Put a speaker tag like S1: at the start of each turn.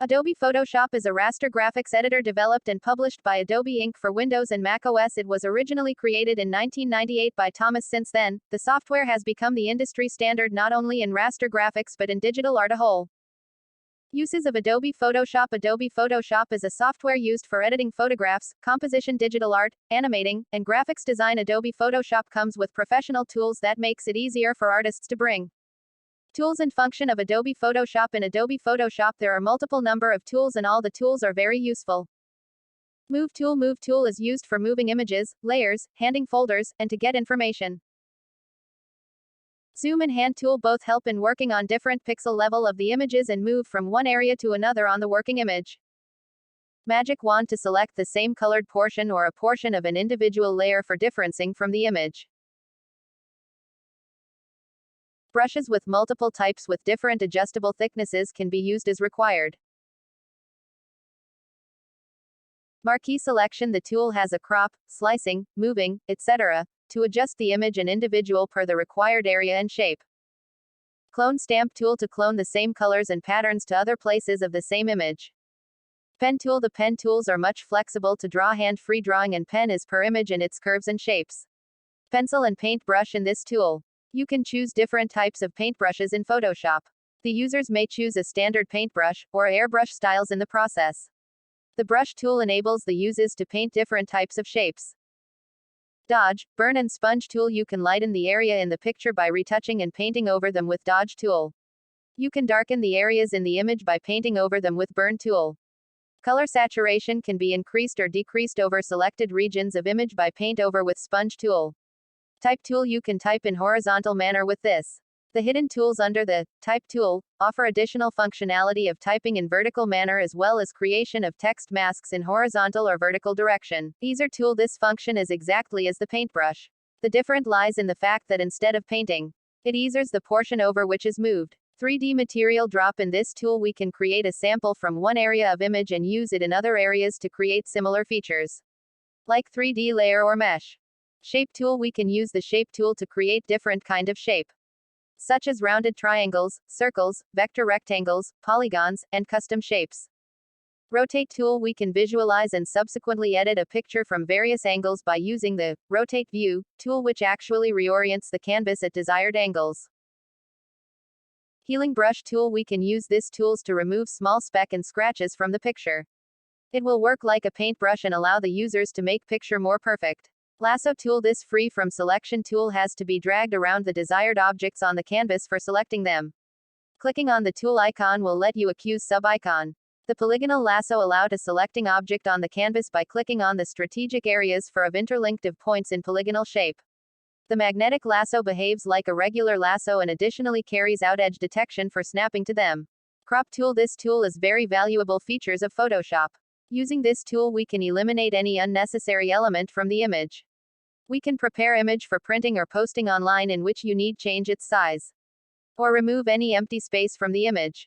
S1: Adobe Photoshop is a raster graphics editor developed and published by Adobe Inc. for Windows and Mac OS. It was originally created in 1998 by Thomas. Since then, the software has become the industry standard not only in raster graphics but in digital art as a whole. Uses of Adobe Photoshop. Adobe Photoshop is a software used for editing photographs, composition, digital art, animating, and graphics design. Adobe Photoshop comes with professional tools that makes it easier for artists to bring tools and function of Adobe Photoshop. In Adobe Photoshop there are multiple number of tools and all the tools are very useful. Move tool. Move tool is used for moving images, layers, handing folders, and to get information. Zoom and hand tool both help in working on different pixel level of the images and move from one area to another on the working image. Magic wand to select the same colored portion or a portion of an individual layer for differencing from the image. Brushes with multiple types with different adjustable thicknesses can be used as required. Marquee selection. The tool has a crop, slicing, moving, etc. to adjust the image and individual per the required area and shape. Clone stamp tool to clone the same colors and patterns to other places of the same image. Pen tool. The pen tools are much flexible to draw hand-free drawing and pen is per image and its curves and shapes. Pencil and paintbrush. In this tool, you can choose different types of paintbrushes in Photoshop. The users may choose a standard paintbrush, or airbrush styles in the process. The brush tool enables the users to paint different types of shapes. Dodge, burn and sponge tool. You can lighten the area in the picture by retouching and painting over them with dodge tool. You can darken the areas in the image by painting over them with burn tool. Color saturation can be increased or decreased over selected regions of image by paint over with sponge tool. Type tool. You can type in horizontal manner with this. The hidden tools under the Type tool offer additional functionality of typing in vertical manner as well as creation of text masks in horizontal or vertical direction. AZHER tool. This function is exactly as the paintbrush. The difference lies in the fact that instead of painting, it eases the portion over which is moved. 3D material drop. In this tool we can create a sample from one area of image and use it in other areas to create similar features, like 3D layer or mesh. Shape tool. We can use the shape tool to create different kind of shape, such as rounded triangles, circles, vector rectangles, polygons, and custom shapes. Rotate tool. We can visualize and subsequently edit a picture from various angles by using the Rotate View tool, which actually reorients the canvas at desired angles. Healing brush tool. We can use this tools to remove small speck and scratches from the picture. It will work like a paintbrush and allow the users to make picture more perfect. Lasso tool. This free from selection tool has to be dragged around the desired objects on the canvas for selecting them. Clicking on the tool icon will let you accuse sub-icon. The polygonal lasso allow to selecting object on the canvas by clicking on the strategic areas for of interlinked of points in polygonal shape. The magnetic lasso behaves like a regular lasso and additionally carries out edge detection for snapping to them. Crop tool. This tool is very valuable features of Photoshop. Using this tool we can eliminate any unnecessary element from the image. We can prepare image for printing or posting online in which you need change its size, or remove any empty space from the image.